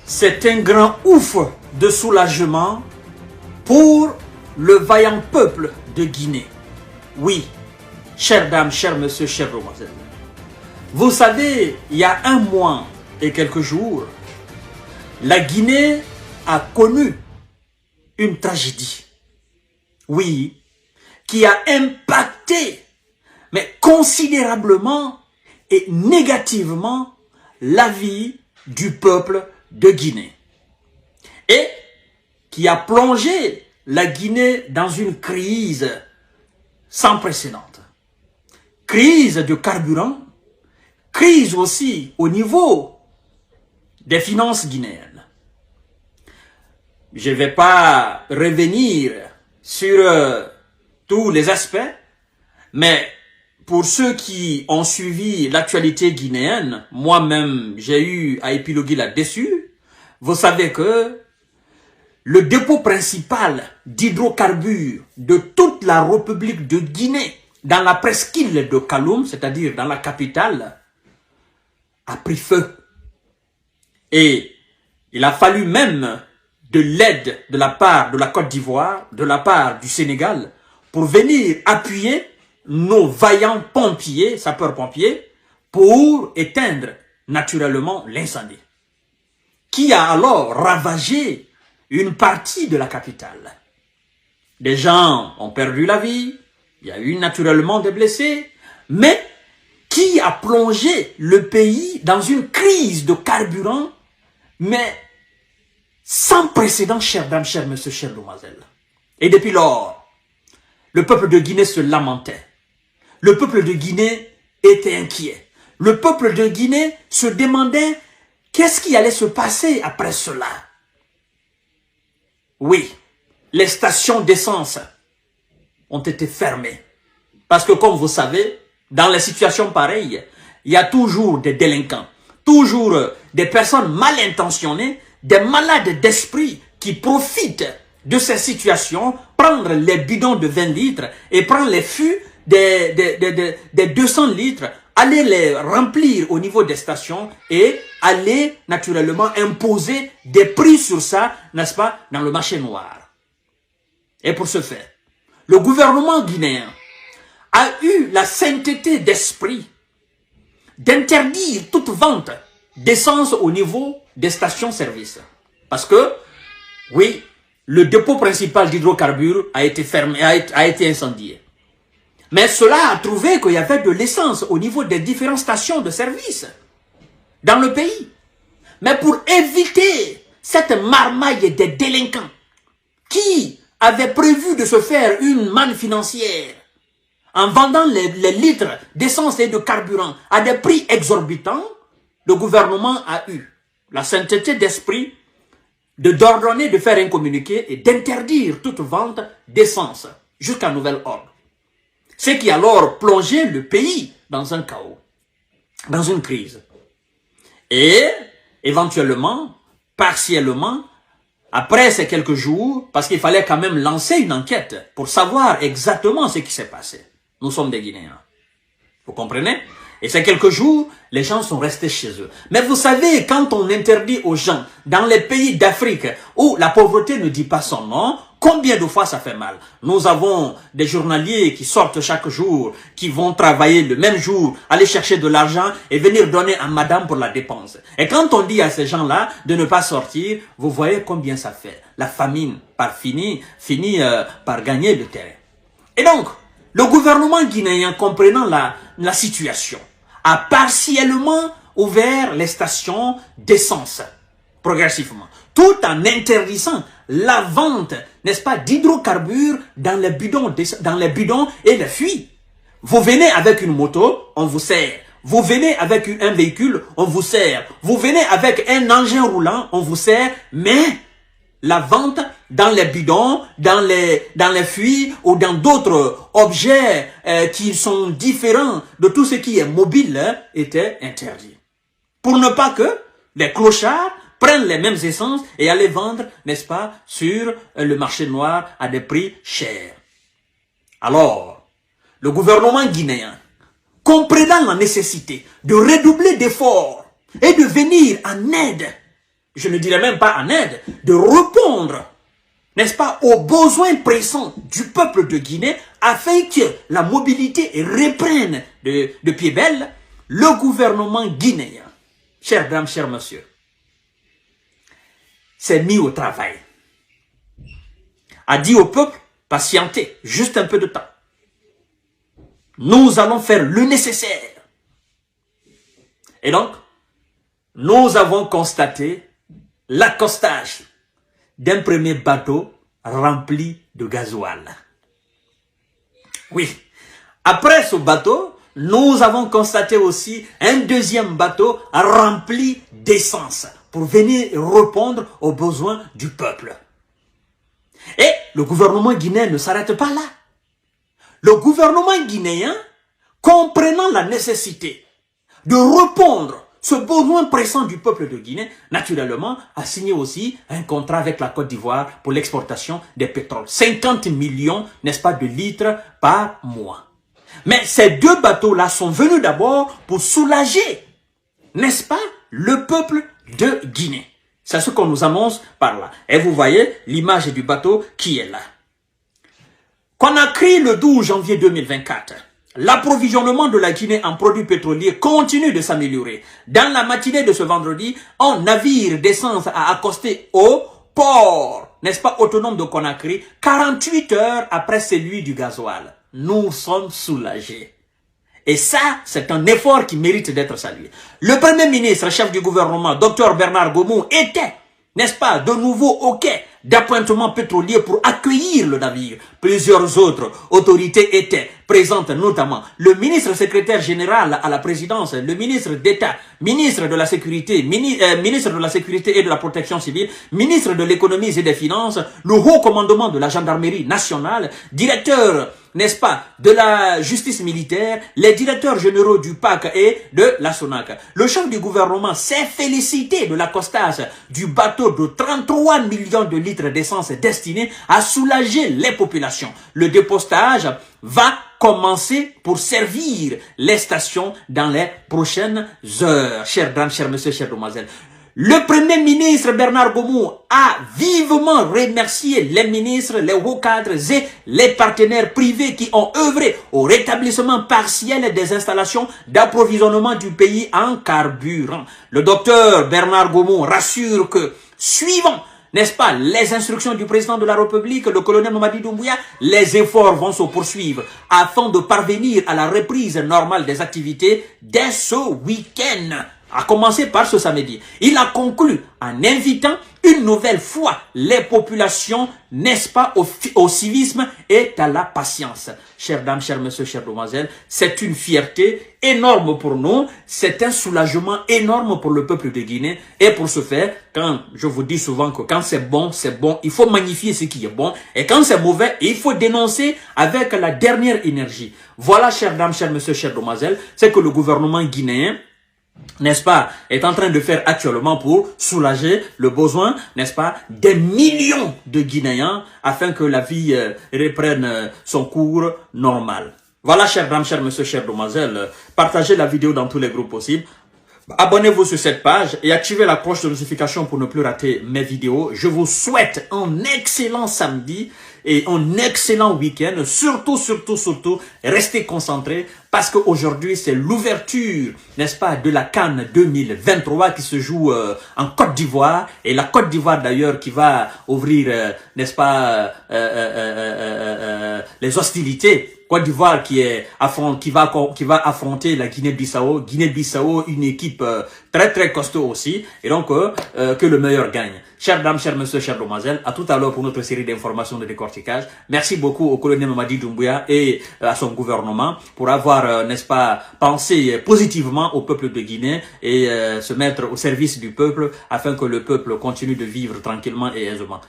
C'est un grand ouf de soulagement pour le vaillant peuple de Guinée. Oui, chères dames, chers messieurs, chères demoiselles. Vous savez, il y a un mois et quelques jours, la Guinée a connu une tragédie. Oui, qui a impacté, mais considérablement et négativement, la vie du peuple de Guinée. Et qui a plongé la Guinée dans une crise sans précédent. Crise de carburant, crise aussi au niveau des finances guinéennes. Je ne vais pas revenir sur tous les aspects, mais pour ceux qui ont suivi l'actualité guinéenne, moi-même j'ai eu à épiloguer là-dessus, vous savez que le dépôt principal d'hydrocarbures de toute la République de Guinée, dans la presqu'île de Kaloum, c'est-à-dire dans la capitale, a pris feu. Et il a fallu même de l'aide de la part de la Côte d'Ivoire, de la part du Sénégal, pour venir appuyer nos vaillants pompiers, sapeurs-pompiers, pour éteindre naturellement l'incendie, qui a alors ravagé une partie de la capitale. Des gens ont perdu la vie, il y a eu naturellement des blessés, mais qui a plongé le pays dans une crise de carburant, mais sans précédent, chères dames, chers messieurs, chères demoiselles. Et depuis lors, le peuple de Guinée se lamentait. Le peuple de Guinée était inquiet. Le peuple de Guinée se demandait qu'est-ce qui allait se passer après cela. Oui, les stations d'essence ont été fermées. Parce que comme vous savez, dans les situations pareilles, il y a toujours des délinquants, toujours des personnes mal intentionnées, des malades d'esprit qui profitent de ces situations, prendre les bidons de 20 litres et prendre les fûts des 200 litres, aller les remplir au niveau des stations et aller naturellement imposer des prix sur ça, n'est-ce pas, dans le marché noir. Et pour ce faire, le gouvernement guinéen a eu la sainteté d'esprit d'interdire toute vente d'essence au niveau des stations-service. Parce que, oui, le dépôt principal d'hydrocarbures a été fermé, a été incendié. Mais cela a trouvé qu'il y avait de l'essence au niveau des différentes stations de service dans le pays. Mais pour éviter cette marmaille des délinquants qui avaient prévu de se faire une manne financière en vendant les litres d'essence et de carburant à des prix exorbitants, le gouvernement a eu la sainteté d'esprit d'ordonner de faire un communiqué et d'interdire toute vente d'essence jusqu'à nouvel ordre. Ce qui a alors plongé le pays dans un chaos, dans une crise. Et éventuellement, partiellement, après ces quelques jours, parce qu'il fallait quand même lancer une enquête pour savoir exactement ce qui s'est passé. Nous sommes des Guinéens. Vous comprenez? Et ces quelques jours, les gens sont restés chez eux. Mais vous savez, quand on interdit aux gens, dans les pays d'Afrique, où la pauvreté ne dit pas son nom, combien de fois ça fait mal? Nous avons des journaliers qui sortent chaque jour, qui vont travailler le même jour, aller chercher de l'argent et venir donner à madame pour la dépense. Et quand on dit à ces gens-là de ne pas sortir, vous voyez combien ça fait. La famine finit par gagner le terrain. Et donc, le gouvernement guinéen, comprenant la situation, a partiellement ouvert les stations d'essence progressivement, tout en interdisant la vente, n'est-ce pas, d'hydrocarbures dans les bidons et les fuites. Vous venez avec une moto, on vous sert. Vous venez avec un véhicule, on vous sert. Vous venez avec un engin roulant, on vous sert. Mais la vente dans les bidons, dans les fuites ou dans d'autres objets qui sont différents de tout ce qui est mobile était interdit. Pour ne pas que les clochards prennent les mêmes essences et aller vendre, n'est-ce pas, sur le marché noir à des prix chers. Alors, le gouvernement guinéen, comprenant la nécessité de redoubler d'efforts et de venir en aide je ne dirais même pas en aide, de répondre, n'est-ce pas, aux besoins pressants du peuple de Guinée afin que la mobilité reprenne de pied belle, le gouvernement guinéen, chères dames, chers messieurs, s'est mis au travail, a dit au peuple, patientez, juste un peu de temps. Nous allons faire le nécessaire. Et donc, nous avons constaté l'accostage d'un premier bateau rempli de gasoil. Oui. Après ce bateau, nous avons constaté aussi un deuxième bateau rempli d'essence pour venir répondre aux besoins du peuple. Et le gouvernement guinéen ne s'arrête pas là. Le gouvernement guinéen, comprenant la nécessité de répondre ce besoin pressant du peuple de Guinée, naturellement, a signé aussi un contrat avec la Côte d'Ivoire pour l'exportation des pétroles. 50 millions, n'est-ce pas, de litres par mois. Mais ces deux bateaux-là sont venus d'abord pour soulager, n'est-ce pas, le peuple de Guinée. C'est ce qu'on nous annonce par là. Et vous voyez l'image du bateau qui est là. Conakry le 12 janvier 2024. L'approvisionnement de la Guinée en produits pétroliers continue de s'améliorer. Dans la matinée de ce vendredi, un navire d'essence a accosté au port, n'est-ce pas, autonome de Conakry, 48 heures après celui du gasoil. Nous sommes soulagés. Et ça, c'est un effort qui mérite d'être salué. Le Premier ministre, chef du gouvernement, Dr Bernard Gomou, était, n'est-ce pas, de nouveau au quai d'appointement pétrolier pour accueillir le navire. Plusieurs autres autorités étaient présentes, notamment le ministre secrétaire général à la présidence, le ministre d'État, ministre de la Sécurité, ministre de la Sécurité et de la Protection civile, ministre de l'Économie et des Finances, le haut commandement de la gendarmerie nationale, directeur, n'est-ce pas, de la justice militaire, les directeurs généraux du PAC et de la SONAC. Le chef du gouvernement s'est félicité de l'accostage du bateau de 33 millions de litres d'essence destiné à soulager les populations. Le dépostage va commencer pour servir les stations dans les prochaines heures. Chers dames, chers messieurs, chères demoiselles. Le Premier ministre Bernard Gomou a vivement remercié les ministres, les hauts cadres et les partenaires privés qui ont œuvré au rétablissement partiel des installations d'approvisionnement du pays en carburant. Le docteur Bernard Gomou rassure que, suivant, n'est-ce pas, les instructions du président de la République, le colonel Mamadi Doumbouya, les efforts vont se poursuivre afin de parvenir à la reprise normale des activités dès ce week-end, à commencer par ce samedi. Il a conclu en invitant une nouvelle fois les populations, n'est-ce pas, au civisme et à la patience. Chères dames, chers messieurs, chères demoiselles, c'est une fierté énorme pour nous, c'est un soulagement énorme pour le peuple de Guinée. Et pour ce faire, quand je vous dis souvent que quand c'est bon, il faut magnifier ce qui est bon. Et quand c'est mauvais, il faut dénoncer avec la dernière énergie. Voilà, chères dames, chers messieurs, chères demoiselles, c'est que le gouvernement guinéen, n'est-ce pas, est en train de faire actuellement pour soulager le besoin, n'est-ce pas, des millions de Guinéens afin que la vie reprenne son cours normal. Voilà, chères dames, chers messieurs, chères demoiselles, partagez la vidéo dans tous les groupes possibles. Abonnez-vous sur cette page et activez la cloche de notification pour ne plus rater mes vidéos. Je vous souhaite un excellent samedi et un excellent week-end. Surtout, restez concentrés parce qu'aujourd'hui, c'est l'ouverture, n'est-ce pas, de la CAN 2023 qui se joue en Côte d'Ivoire. Et la Côte d'Ivoire, d'ailleurs, qui va ouvrir, n'est-ce pas, les hostilités. Côte d'Ivoire qui va affronter la Guinée-Bissau. Guinée-Bissau, une équipe très costaud aussi. Et donc, que le meilleur gagne. Chères dames, chers messieurs, chères demoiselles, à tout à l'heure pour notre série d'informations de décortiquage. Merci beaucoup au colonel Mamadi Doumbouya et à son gouvernement pour avoir, n'est-ce pas, pensé positivement au peuple de Guinée et se mettre au service du peuple afin que le peuple continue de vivre tranquillement et aisément.